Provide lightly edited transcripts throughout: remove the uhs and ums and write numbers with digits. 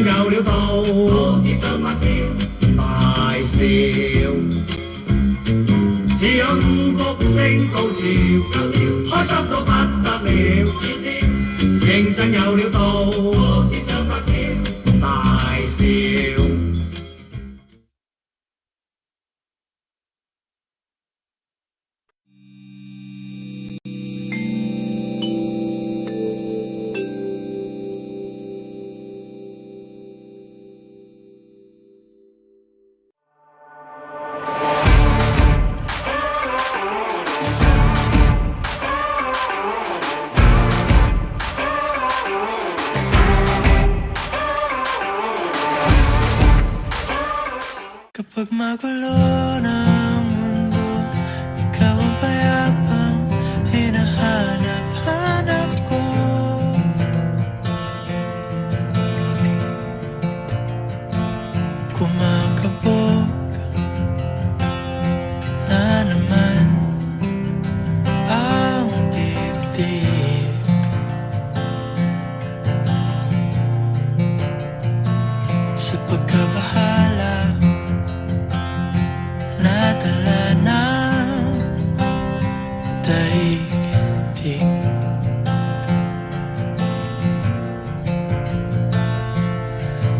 有料到，好似上馬笑，大笑。似有五福星高照，開心到不得了。認真有料到，好似上馬笑，大笑。Kapag magulo ng mundo, ikaw ang payapang hinahanap-hanap ko. Kumakabog na naman ang dibdib. Sa pagkabahala nadala ng daigdig.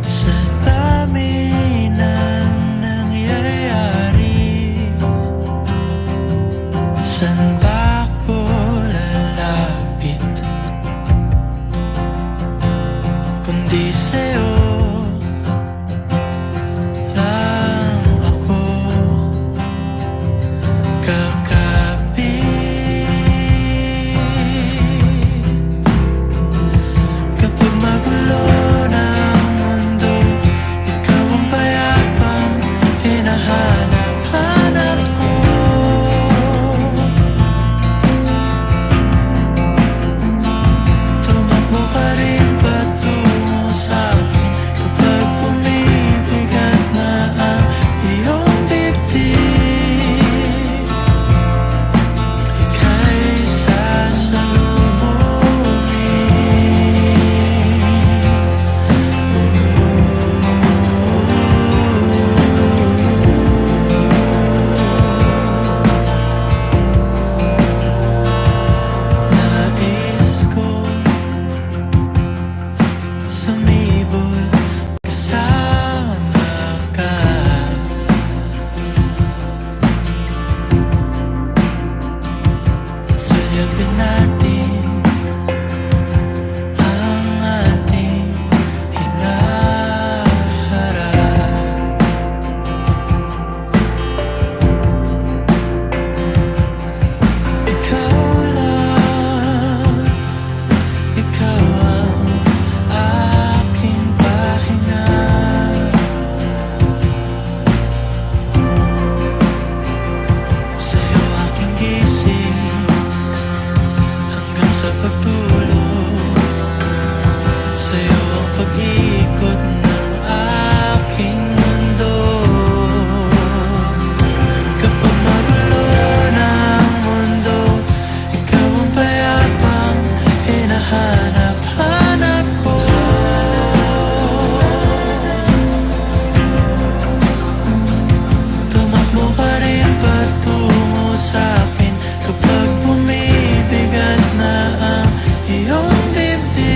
Sa dami ng nangyayari, saan ba ako lalapit kundi sa'yo? Kapag bumibigat na ang iyong dibdib,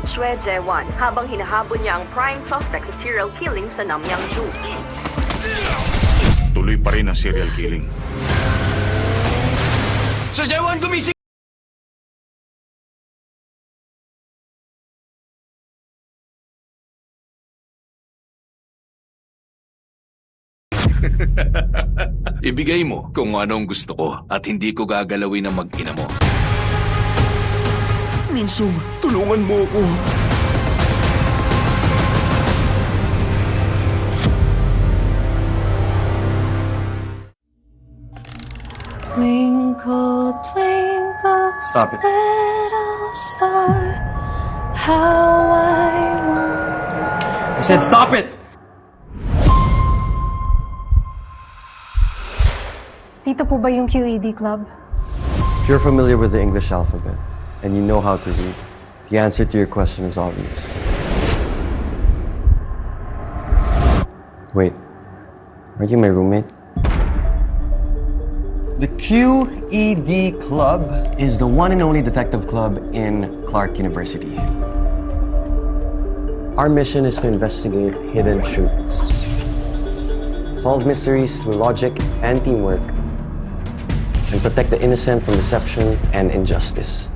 Chue Jae-won habang hinahabol niya ang prime suspect sa serial killing sa Namyang-ju. Tuloy pa rin ang serial killing. Sir Jaewon, gumising! Ibigay mo kung anong gusto ko at hindi ko gagalawin ang mag-ina mo. Minsung, tulungan mo ako. Twinkle, twinkle, Stop it. little star, how I I said stop it! Dito po ba yung QED Club? If you're familiar with the English alphabet and you know how to read, the answer to your question is obvious. Wait, are you my roommate? The QED Club is the one and only detective club in Clark University. Our mission is to investigate hidden truths, solve mysteries through logic and teamwork, and protect the innocent from deception and injustice.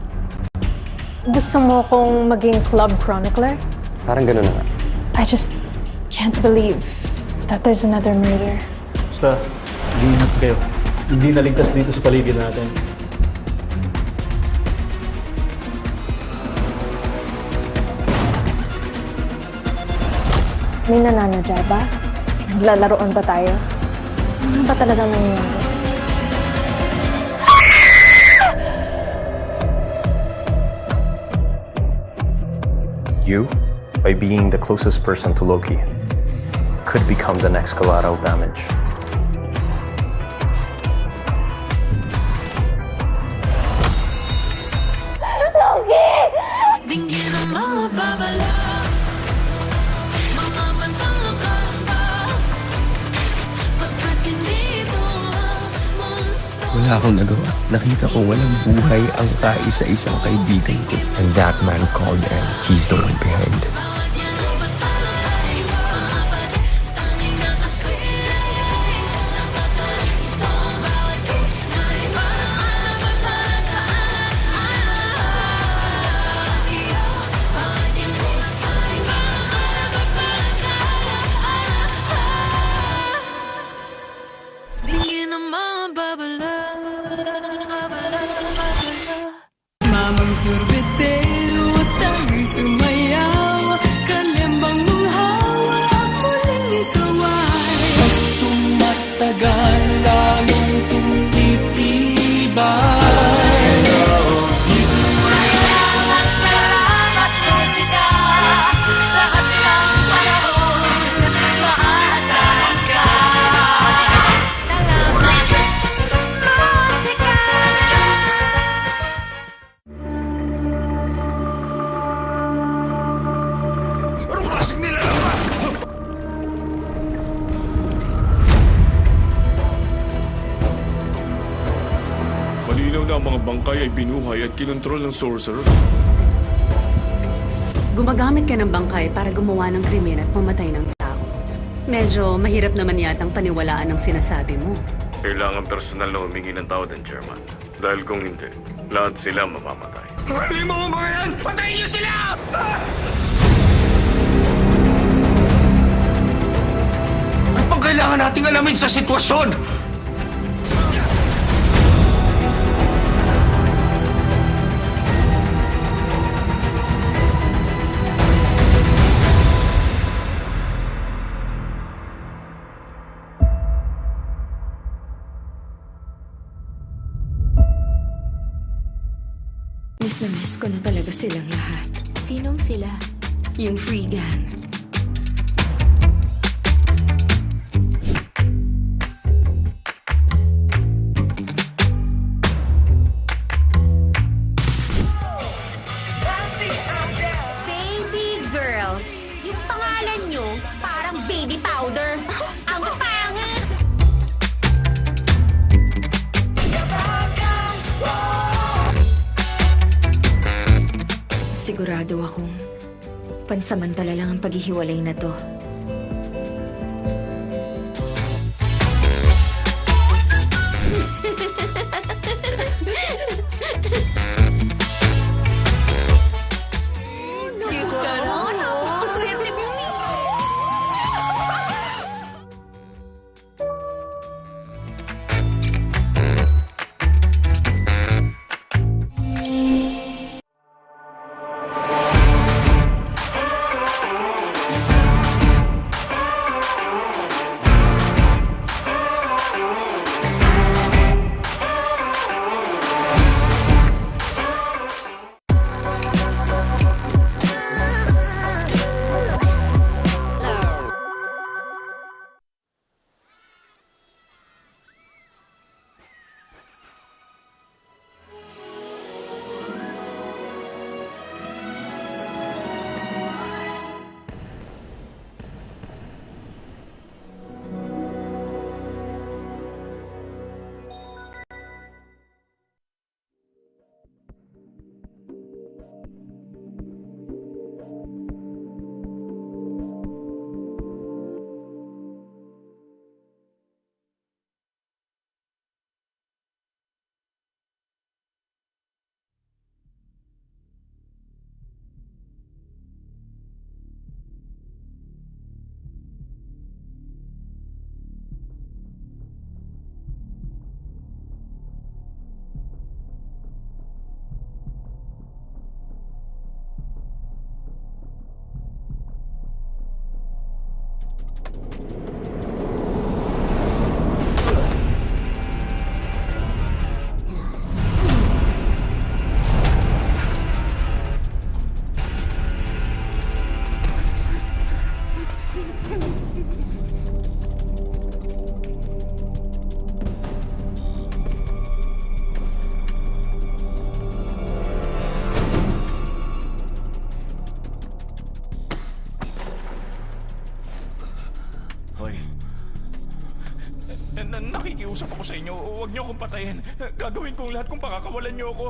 Gusto mo kong maging club chronicler? Parang ganun na nga. I just can't believe that there's another murder. Basta, mag-iingat kayo. Hindi naligtas dito sa paligid natin. May nananadya ba? Naglalaroan ba tayo? Ano ba talagang nangyayari? You, by being the closest person to Loki, could become the next collateral damage. Dinggin ang mga babala, mga bantang nakamba, pagkat hindi ito ang mundo. Wala akong nagawa. Nakita ko walang buhay ang kaisa-isang kaibigan ko. And that man called M, he's the one behind. Dinggin ang mga babala, mamang sorbetero at tayo'y sumayaw, kalembang munghawa at muling ikaw ay tumatagal, lalong tumitibay. Salamat sa sida, lahat ng panahon, maasahan ka. Anong klaseng nilalang? Malinaw na ang mga bangkay ay binuhay at kinontrol ng sorcerer. Gumagamit ka ng bangkay para gumawa ng krimen at pumatay ng tao. Medyo mahirap naman yatang paniwalaan ang sinasabi mo. Kailangan personal na humingi ng tawad ang chairman. Dahil kung hindi, lahat sila mamamatay. Hindi mo mga yan! Patayin niyo sila! Ano pang kailangan nating alamin sa sitwasyon? Miss na miss ko na talaga silang lahat. Sinong sila? Yung free gang. Baby girls. Yung pangalan nyo, parang baby powder. Ang pangit! Sigurado akong Pansamantala lang ang paghihiwalay na to. Nakikiusap ako sa inyo. Huwag niyo akong patayin. Gagawin kong lahat kung pakakawalan niyo ako.